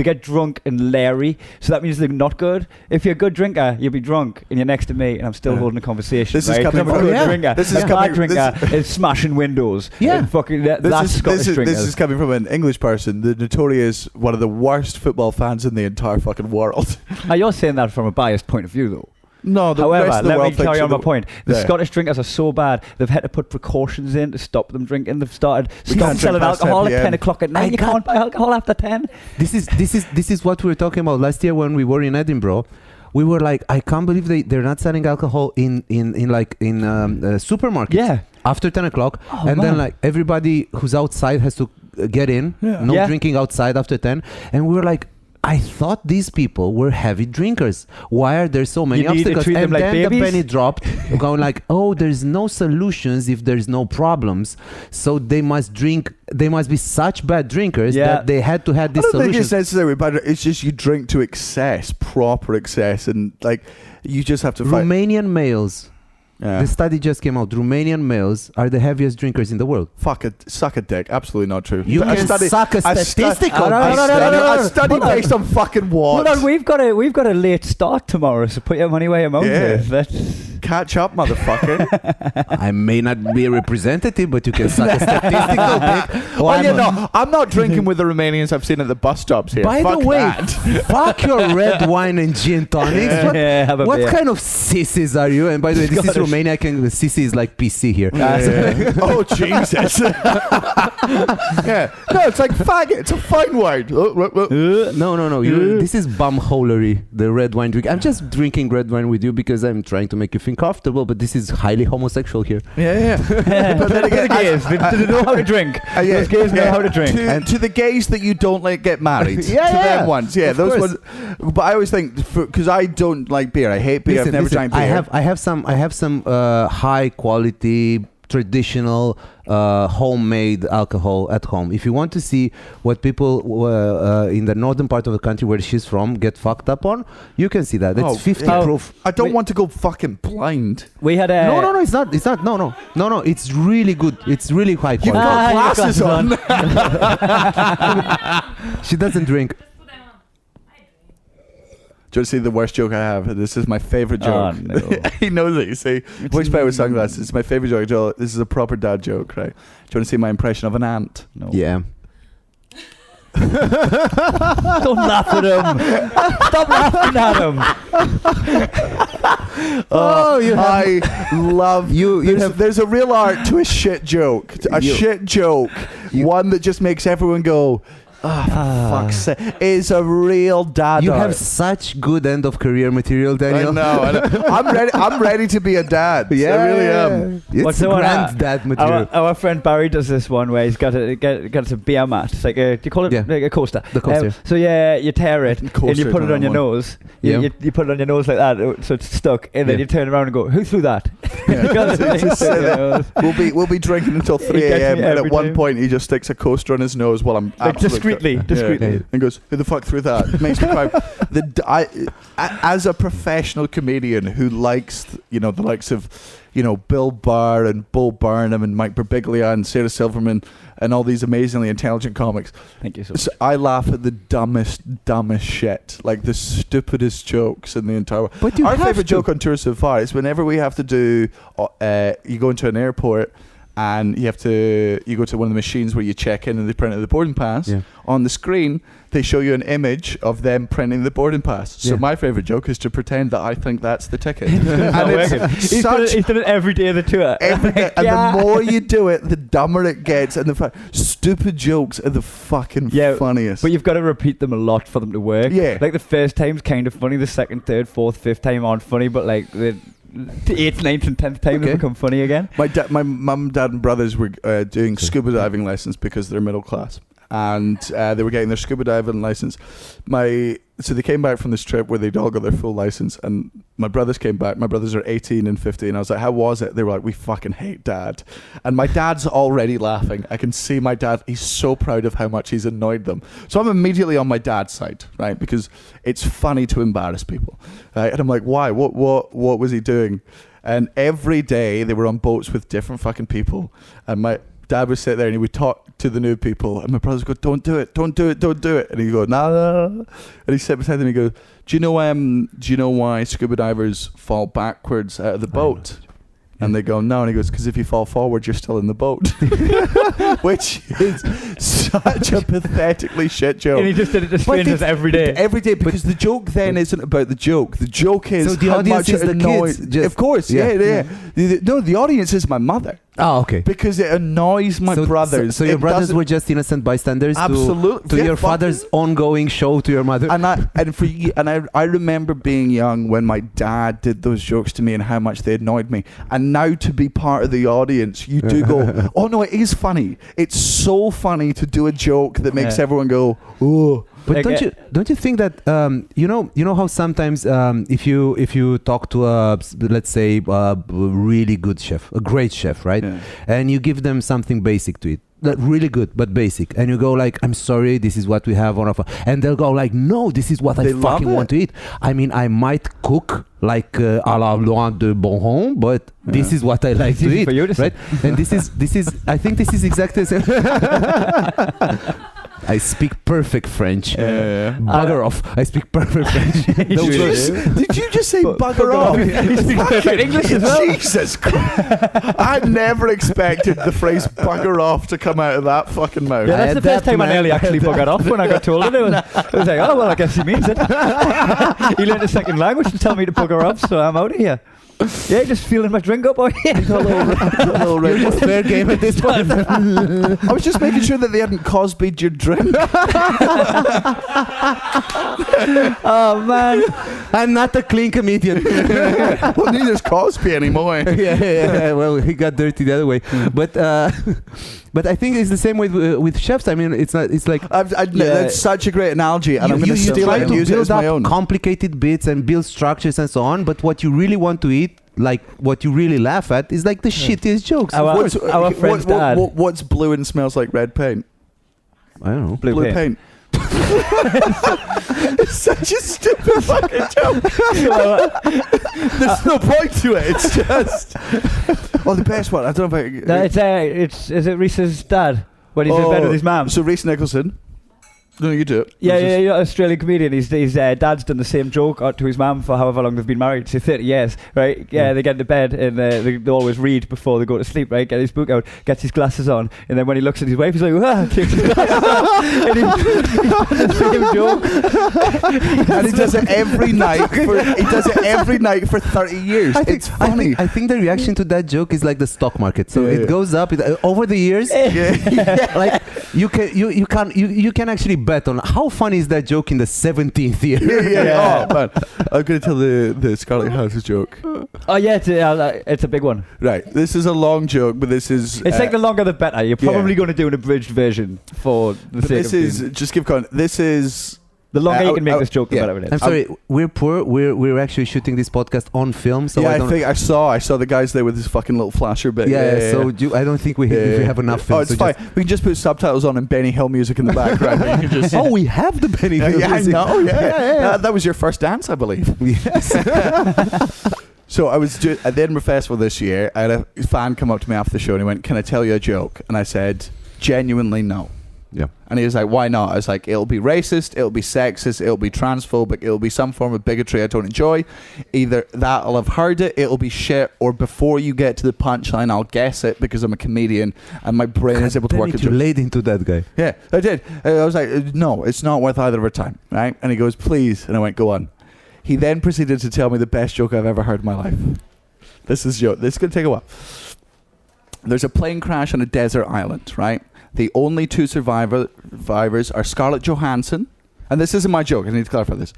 get drunk and leery, so that means they're not good. If you're a good drinker, you'll be drunk and you're next to me, and I'm still holding a conversation. This is coming from a good drinker. This is a bad drinker is smashing windows. Yeah, fucking that's Scottish drinkers. This is coming from an English person. The notorious one of the worst football fans in the entire fucking world. You're saying that from a biased point of view, though. No, however, let me carry on my point. The Scottish drinkers are so bad, they've had to put precautions in to stop them drinking. They've started selling alcohol at 10 o'clock at night. You can't buy alcohol after 10. This is what we were talking about last year when we were in Edinburgh. We were like, I can't believe they're not selling alcohol in supermarkets. Yeah. After 10 o'clock. Then like everybody who's outside has to get in. No drinking outside after 10. And we were like, I thought these people were heavy drinkers. Why are there so many obstacles? And like then babies? The penny dropped, going like, oh, there's no solutions if there's no problems. So they must drink. They must be such bad drinkers that they had to have this solution. I don't think it's necessary, but it's just you drink to excess, proper excess, and like you just have to fight. Romanian males. The study just came out. Romanian males are the heaviest drinkers in the world. Fuck it, suck a dick. Absolutely not true. You can suck a statistical. A study based on fucking what? Hold on, we've got a late start tomorrow, so put your money where your mouth is. Catch up, motherfucker. I may not be a representative, but you can suck a statistical dick. I'm not drinking with the Romanians I've seen at the bus stops here. By the way, fuck your red wine and gin tonics. What kind of sissies are you? And by the way, this is Romania. Sissy is like PC here. Oh, Jesus. No, it's like faggot. It's a fine wine. No. This is bumholery, the red wine drink. I'm just drinking red wine with you because I'm trying to make you feel comfortable, but this is highly homosexual here. But then again, they know how to drink. Those gays know how to drink. To the gays that you don't like get married. To them ones. Those ones. But I always think, because I don't like beer. I hate beer. I've never drank beer. I have some high quality traditional homemade alcohol at home. If you want to see what people in the northern part of the country where she's from get fucked up on, you can see that. It's 50 proof. I don't want to go fucking blind. We had a No, it's not. No, it's really good. It's really high quality. You've got glasses on. She doesn't drink. Do you want to see the worst joke I have? This is my favorite joke. Oh, no. He knows it, you see. Voice player with sunglasses. It's my favorite joke. Joel, this is a proper dad joke, right? Do you want to see my impression of an ant? No. Yeah. Don't laugh at him. Stop laughing at him. I love you. There's a real art to a shit joke. Shit joke. One that just makes everyone go, fuck's sake. It's a real dad. You have such good end of career material, Daniel. I know. I'm ready to be a dad. I really am. It's granddad material. Our friend Barry does this one where he's got a beer mat. It's like do you call it like a coaster? The coaster. So you tear it and you put it on your nose. You put it on your nose like that, so it's stuck, and then you turn around and go, "Who threw that?" We'll be drinking until 3 a.m. and at one point he just sticks a coaster on his nose while I'm discreetly, and goes, "Who the fuck threw that?" It makes me cry. As a professional comedian who likes, the likes of, Bill Burr and Bo Burnham and Mike Birbiglia and Sarah Silverman and all these amazingly intelligent comics. Thank you so much. I laugh at the dumbest shit, like the stupidest jokes in the entire world. But our favorite joke on tour so far is whenever we have to do, you go into an airport and you go to one of the machines where you check in and they print out the boarding pass. Yeah. On the screen, they show you an image of them printing the boarding pass. So my favourite joke is to pretend that I think that's the ticket. And he's done it every day of the tour. Every day. And the more you do it, the dumber it gets. And stupid jokes are the fucking funniest. But you've got to repeat them a lot for them to work. Yeah. Like the first time's kind of funny, the second, third, fourth, fifth time aren't funny, but like the 8th, 9th and 10th time they become funny again. My mum, dad and brothers were doing scuba diving lessons because they're middle class. And they were getting their scuba diving license. So they came back from this trip where they'd all got their full license, and my brothers came back. My brothers are 18 and 15. I was like, how was it? They were like, we fucking hate Dad. And my dad's already laughing. I can see my dad, he's so proud of how much he's annoyed them. So I'm immediately on my dad's side, right? Because it's funny to embarrass people, right? And I'm like, why? What was he doing? And every day they were on boats with different fucking people, and my dad would sit there and he would talk to the new people, and my brothers would go, don't do it, and he'd go, nah. And he'd sit beside them and he'd go, do you know why scuba divers fall backwards out of the boat? And they go, no. And he goes, because if you fall forward, you're still in the boat. Which is such a pathetically shit joke. And he just did it to strangers every day. Every day, because the joke then isn't about the joke. The joke is so the how audience much is it the annoys. kids. Of course, yeah. No, the audience is my mother. Oh, okay. Because it annoys my brothers. So your brothers were just innocent bystanders to your father's ongoing show to your mother. And I remember being young when my dad did those jokes to me and how much they annoyed me. And now to be part of the audience, you do go, oh no, it is funny. It's so funny to do a joke that makes everyone go, oh. But don't you think that you know how sometimes if you talk to let's say a really good chef, a great chef, right? Yeah. And you give them something basic to eat, really good but basic, and you go like, I'm sorry, this is what we have on offer, and they'll go like, no, this is what I fucking want to eat. I mean, I might cook like à la loin de bon, but this is what I like to eat, right? And this is I think this is exactly the same. I speak perfect French. Bugger off. I speak perfect French. Did you just say bugger off? He speaks perfect English as well. Jesus Christ. I never expected the phrase bugger off to come out of that fucking mouth. Yeah, that's the first time I nearly actually buggered off when I got told it. I was like, oh, well, I guess he means it. He learned a second language to tell me to bugger off, so I'm out of here. Yeah, just feeling my drink up. You're just fair game at this point. I was just making sure that they hadn't Cosby'd your drink. Oh man, I'm not a clean comedian. Well, neither's Cosby anymore. Yeah. Well, he got dirty the other way. But I think it's the same way with chefs. I mean, it's not. It's like that's such a great analogy, and I'm going to steal it and use it as my own. Complicated bits and build structures and so on. But what you really want to eat, like what you really laugh at, is like the shittiest jokes. Our friend's dad. What's blue and smells like red paint? I don't know. Blue paint. It's such a stupid fucking joke. There's no point to it. It's just. Well, the best one. I don't know if is it Reese's dad when he's in bed with his mum? So Reese Nicholson. No, you do it. Yeah, Australian comedian. His dad's done the same joke to his mum for however long they've been married, so 30 years, right? Yeah, they get into bed and they always read before they go to sleep, right? Get his book out, gets his glasses on, and then when he looks at his wife, he's like, and he does the same joke. And he does it every night for 30 years. It's funny. I think the reaction to that joke is like the stock market. So it goes up over the years. Like you can actually bet on how funny is that joke in the 17th year. Oh man, I'm going to tell the Scarlett House's joke. Oh yeah, it's a big one. Right, this is a long joke, but this is. It's like the longer the better. You're probably going to do an abridged version for the sake this of is just give context. This is. The longer you can make this joke, the better it is. I'm sorry, we're poor. We're actually shooting this podcast on film. So I think I saw the guys there with this fucking little flasher bit. So I don't think we have enough film. Oh, it's fine. We can just put subtitles on and Benny Hill music in the background. You can just we have the Benny Hill music. I know. Yeah. That was your first dance, I believe. Yes. So I was at the Edinburgh Festival this year. I had a fan come up to me after the show and he went, "Can I tell you a joke?" And I said, "Genuinely, no." Yeah. And he was like, why not? I was like, it'll be racist, it'll be sexist, it'll be transphobic, it'll be some form of bigotry I don't enjoy. Either that, I'll have heard it, it'll be shit, or before you get to the punchline, I'll guess it because I'm a comedian and my brain is able to work it. You laid into that guy. Yeah, I did. I was like, no, it's not worth either of our time, right? And he goes, please. And I went, go on. He then proceeded to tell me the best joke I've ever heard in my life. This is going to take a while. There's a plane crash on a desert island, right? The only two survivors are Scarlett Johansson, and this isn't my joke, I need to clarify this.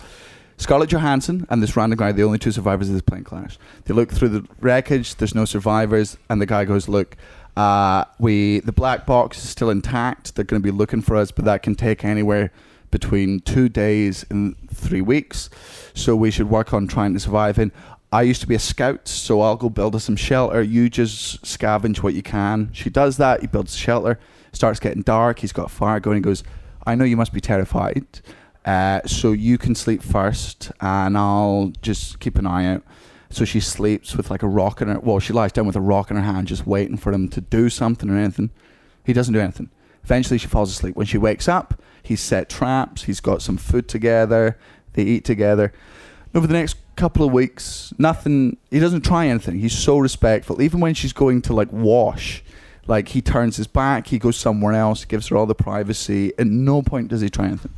Scarlett Johansson and this random guy, the only two survivors of this plane crash. They look through the wreckage, there's no survivors, and the guy goes, look, the black box is still intact, they're going to be looking for us, but that can take anywhere between 2 days and 3 weeks, so we should work on trying to survive in. I used to be a scout, so I'll go build us some shelter. You just scavenge what you can. She does that. He builds a shelter. Starts getting dark. He's got a fire going. He goes, I know you must be terrified, so you can sleep first, and I'll just keep an eye out. So she sleeps with like a rock in her... Well, she lies down with a rock in her hand, just waiting for him to do something or anything. He doesn't do anything. Eventually, she falls asleep. When she wakes up, he's set traps. He's got some food together. They eat together. Over the next couple of weeks, nothing, he doesn't try anything. He's so respectful. Even when she's going to like wash, like he turns his back, he goes somewhere else, gives her all the privacy. At no point does he try anything.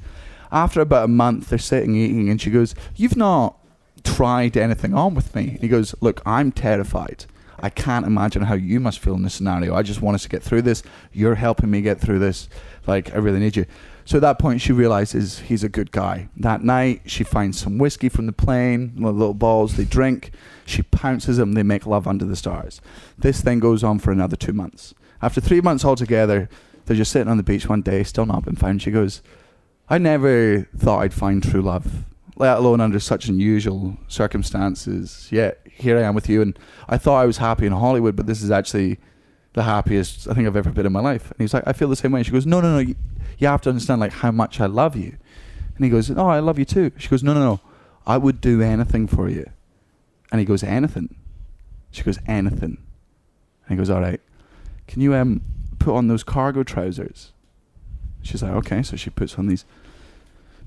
After about a month, they're sitting eating and she goes, you've not tried anything on with me. And he goes, look, I'm terrified. I can't imagine how you must feel in this scenario. I just want us to get through this. You're helping me get through this. Like, I really need you. So at that point, she realizes he's a good guy. That night, she finds some whiskey from the plane, little balls, they drink. She pounces him, they make love under the stars. This thing goes on for another 2 months. After 3 months altogether, they're just sitting on the beach one day, still not been found. She goes, I never thought I'd find true love, let alone under such unusual circumstances. Yet here I am with you, and I thought I was happy in Hollywood, but this is actually the happiest I think I've ever been in my life. And he's like, I feel the same way. She goes, no, you have to understand like how much I love you. And he goes, oh, I love you too. She goes, no, I would do anything for you. And he goes, anything? She goes, anything. And he goes, all right, can you put on those cargo trousers? She's like, okay. So she puts on these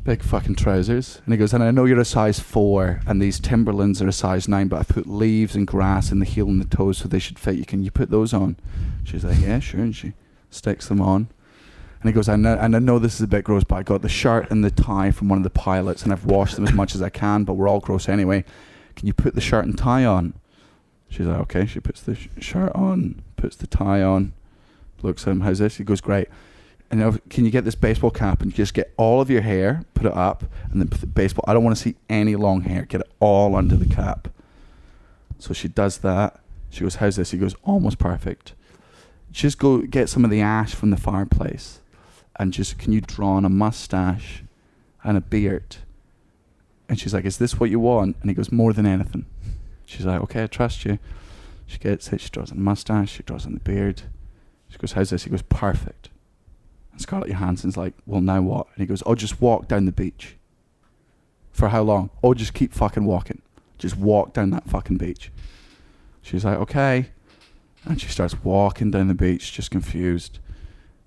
big fucking trousers. And he goes, and I know you're a size 4 and these Timberlands are a size 9, but I put leaves and grass in the heel and the toes so they should fit you. Can you put those on? She's like, yeah, sure. And she sticks them on. And he goes, I know this is a bit gross, but I got the shirt and the tie from one of the pilots and I've washed them as much as I can, but we're all gross anyway. Can you put the shirt and tie on? She's like, okay. She puts the shirt on, puts the tie on, looks at him, how's this? He goes, great. And can you get this baseball cap and just get all of your hair, put it up, and then put the baseball, I don't want to see any long hair, get it all under the cap. So she does that. She goes, how's this? He goes, almost perfect. Just go get some of the ash from the fireplace. And just, can you draw on a mustache and a beard? And she's like, is this what you want? And he goes, more than anything. She's like, okay, I trust you. She gets it, she draws on the mustache, she draws on the beard. She goes, how's this? He goes, perfect. And Scarlett Johansson's like, well, now what? And he goes, oh, just walk down the beach. For how long? Oh, just keep fucking walking. Just walk down that fucking beach. She's like, okay. And she starts walking down the beach, just confused.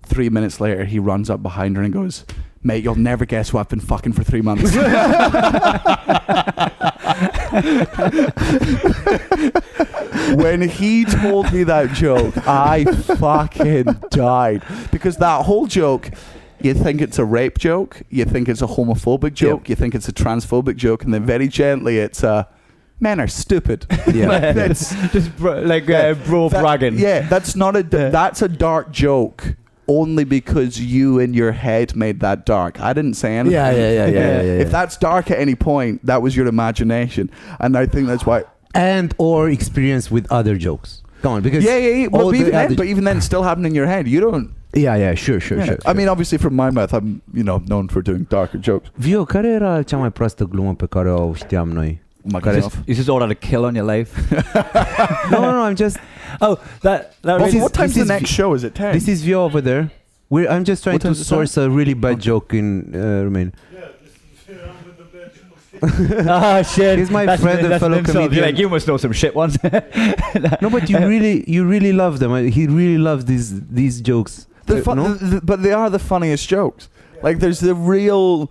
3 minutes later, he runs up behind her and goes, mate, you'll never guess who I've been fucking for 3 months. When he told me that joke, I fucking died. Because that whole joke, you think it's a rape joke, you think it's a homophobic joke, Yep. you think it's a transphobic joke, and then very gently it's a... Men are stupid. Yeah. That's just bro bragging. Yeah, that's not a... That's a dark joke. Only because you in your head made that dark. I didn't say anything. Yeah. If that's dark at any point, that was your imagination. And I think that's why... And or experience with other jokes. Come on, because... Yeah. Well, but even then, it's still happening in your head. You don't... Yeah, sure. I mean, obviously, from my mouth, I'm, known for doing darker jokes. Vio, care era cea mai proastă glumă pe care o știam noi? You just ordered a kill on your life. No, I'm just... Oh, that What time's the next show? Is it 10? This is Vio over there. I'm just trying to source a really bad joke in Romanian. Yeah, this is I'm with the bad jokes. Ah, shit. He's my friend and fellow comedian. You're like, you must know some shit ones. No, but you really love them. He really loves these jokes. But they are the funniest jokes. Like there's a real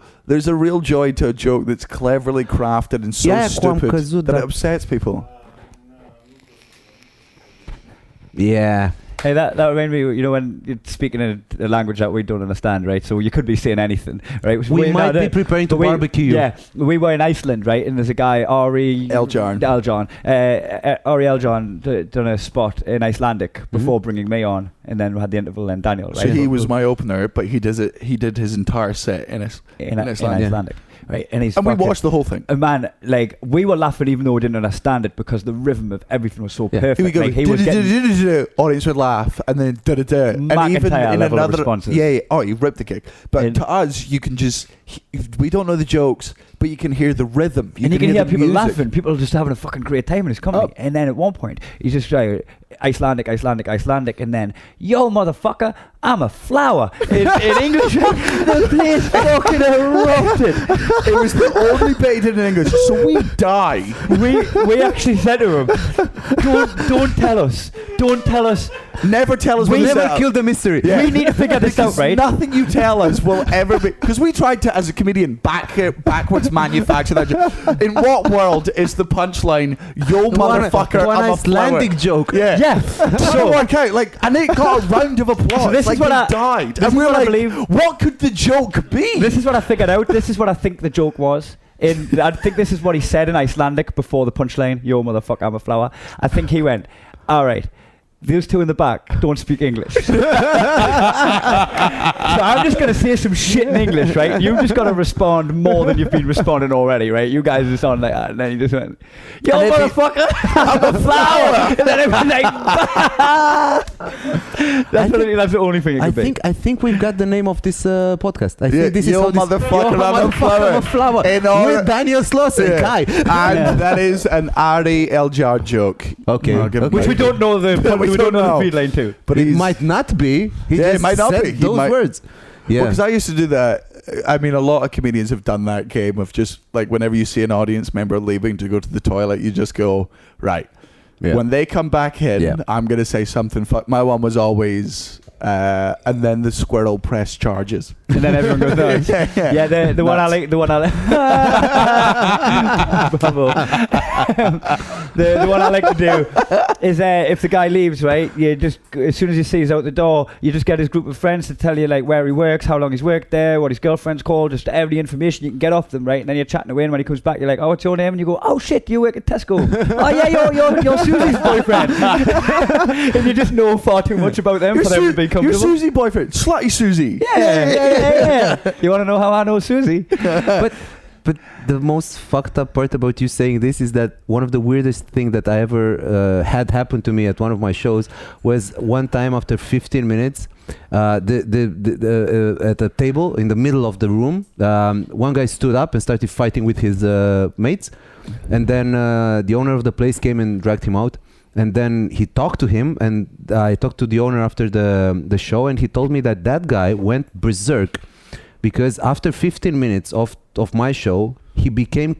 joy to a joke that's cleverly crafted and so stupid that it upsets people. Yeah. Hey, that reminded me, you know, when you're speaking in a language that we don't understand, right? So you could be saying anything, right? We might be preparing to barbecue. Yeah, we were in Iceland, right? And there's a guy, Ari Eljan done a spot in Icelandic before bringing me on, and then we had the interval and Daniel, right? So he was my opener, but he did his entire set in Icelandic. Right, and we watched the whole thing. And man, like we were laughing even though we didn't understand it because the rhythm of everything was so perfect. Here we go. Like, he was getting audience would laugh, and then and even in another he ripped the gig. But to us, you can just we don't know the jokes, but you can hear the rhythm. You can hear people laughing. People are just having a fucking great time in his comedy. And then at one point, he's just Icelandic, and then yo motherfucker, I'm a flower in English. The place fucking erupted. It was the only bit he did in English, so we died. We actually said to him, don't tell us. Never tell us. We never kill the mystery. Yeah. We need to figure this out, right? Nothing you tell us will ever be, because we tried to, as a comedian, backwards manufacture that joke. In what world is the punchline, yo motherfucker, I'm a Icelandic flower? joke. Yeah. So work out, and it got a round of applause. So this is what I died. This And is we were what I like, believe. what could the joke be? This is what I figured out. This is what I think the joke was. I think this is what he said in Icelandic before the punchline, yo motherfucker, I'm a flower. I think he went, all right, those two in the back don't speak English. So I'm just going to say some shit in English, right? You've just got to respond more than you've been responding already, right? You guys just sound like that. And then he just went, yo motherfucker, I'm a flower. And then it was like, that's the only thing it could be. I think we've got the name of this podcast. I think this is yo motherfucker, I'm a flower. With Daniel Sloss and Kai. And that is an Ari Eljar joke. Okay. Which we don't know the feed line too. But it might not be. It might not be. Those words. Yeah. Because I used to do that. I mean, a lot of comedians have done that game of just like whenever you see an audience member leaving to go to the toilet, you just go, right. Yeah. When they come back in, I'm going to say something. My one was always, and then the squirrel press charges. And then everyone goes nuts. Yeah, the one I like. The one I like to do is if the guy leaves, right? You just as soon as you see he's out the door, you just get his group of friends to tell you like where he works, how long he's worked there, what his girlfriend's called, just every information you can get off them, right? And then you're chatting away, and when he comes back, you're like, "Oh, what's your name?" And you go, "Oh shit, you work at Tesco." "Oh yeah, you're Susie's boyfriend." And you just know far too much about them for them to be comfortable. You're Susie's boyfriend, Slutty Susie. Yeah. You want to know how I know Susie? But the most fucked up part about you saying this is that one of the weirdest thing that I ever had happen to me at one of my shows was one time after 15 minutes, at a table in the middle of the room, one guy stood up and started fighting with his mates, and then the owner of the place came and dragged him out. And then he talked to him, and I talked to the owner after the show, and he told me that guy went berserk because after 15 minutes of my show, he became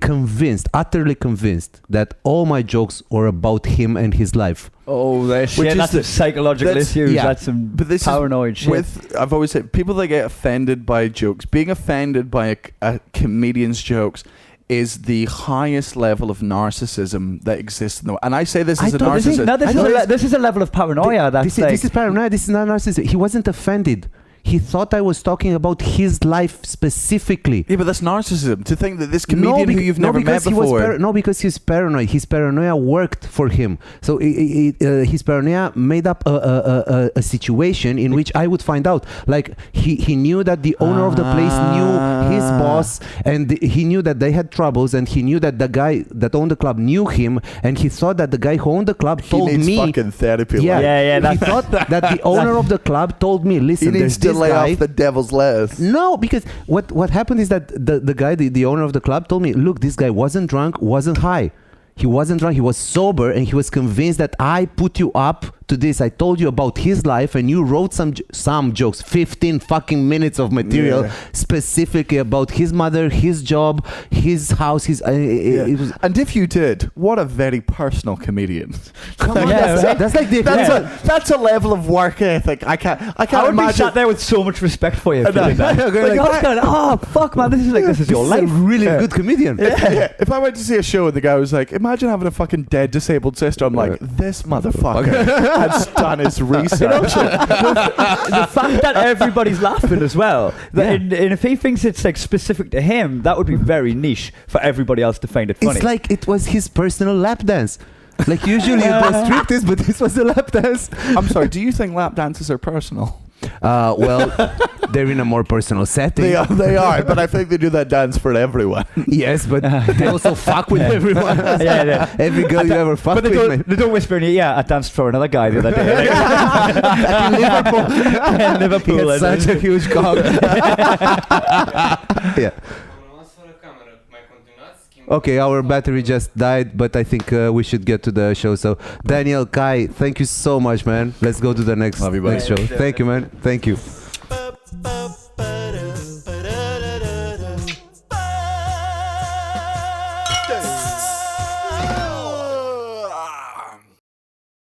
utterly convinced that all my jokes were about him and his life. Oh, that's some psychological issues. Yeah. That's some paranoid shit. I've always said, people that get offended by jokes, being offended by a comedian's jokes is the highest level of narcissism that exists in the world. And I say this as a narcissist. This is a level of paranoia. This is paranoia. This is not narcissism. He wasn't offended. He thought I was talking about his life specifically. Yeah, but that's narcissism. To think that this comedian who you've never met before... because he's paranoid. His paranoia worked for him. So his paranoia made up a situation in which I would find out. Like, he knew that the owner of the place knew his boss, and he knew that they had troubles, and he knew that the guy that owned the club knew him, and he thought that the guy who owned the club told me... He needs fucking therapy. Yeah. He thought that the owner of the club told me, listen, there's this lay guy, off the devil's lettuce. No, because what happened is that the guy, the owner of the club, told me, look, this guy wasn't drunk, wasn't high. He wasn't drunk, he was sober, and he was convinced that I put you up to this. I told you about his life, and you wrote some jokes, 15 fucking minutes of material specifically about his mother, his job, his house. It was, and if you did, what a very personal comedian. come on, that's like the that's a level of work ethic. I can't I would imagine. be sat there with so much respect for you. For doing that. Like, I was going, oh fuck, man, this is your life. a really good comedian. If I went to see a show and the guy was like, imagine having a fucking dead disabled sister, I'm like, this motherfucker has done his research. The fact that everybody's laughing as well. That and if he thinks it's like specific to him, that would be very niche for everybody else to find it funny. It's like it was his personal lap dance. Like usually it was striptease, but this was a lap dance. I'm sorry, do you think lap dances are personal? Well, they're in a more personal setting. They are, but I think they do that dance for everyone. Yes, but they also fuck with everyone. Every girl you ever fuck but with. they don't whisper in your ear, I danced for another guy the other day. In Liverpool. He had such a huge cock. Yeah. Okay, our battery just died, but I think we should get to the show. So, Daniel, Kai, thank you so much, man. Let's go to the next show. Thank you, man. Thank you.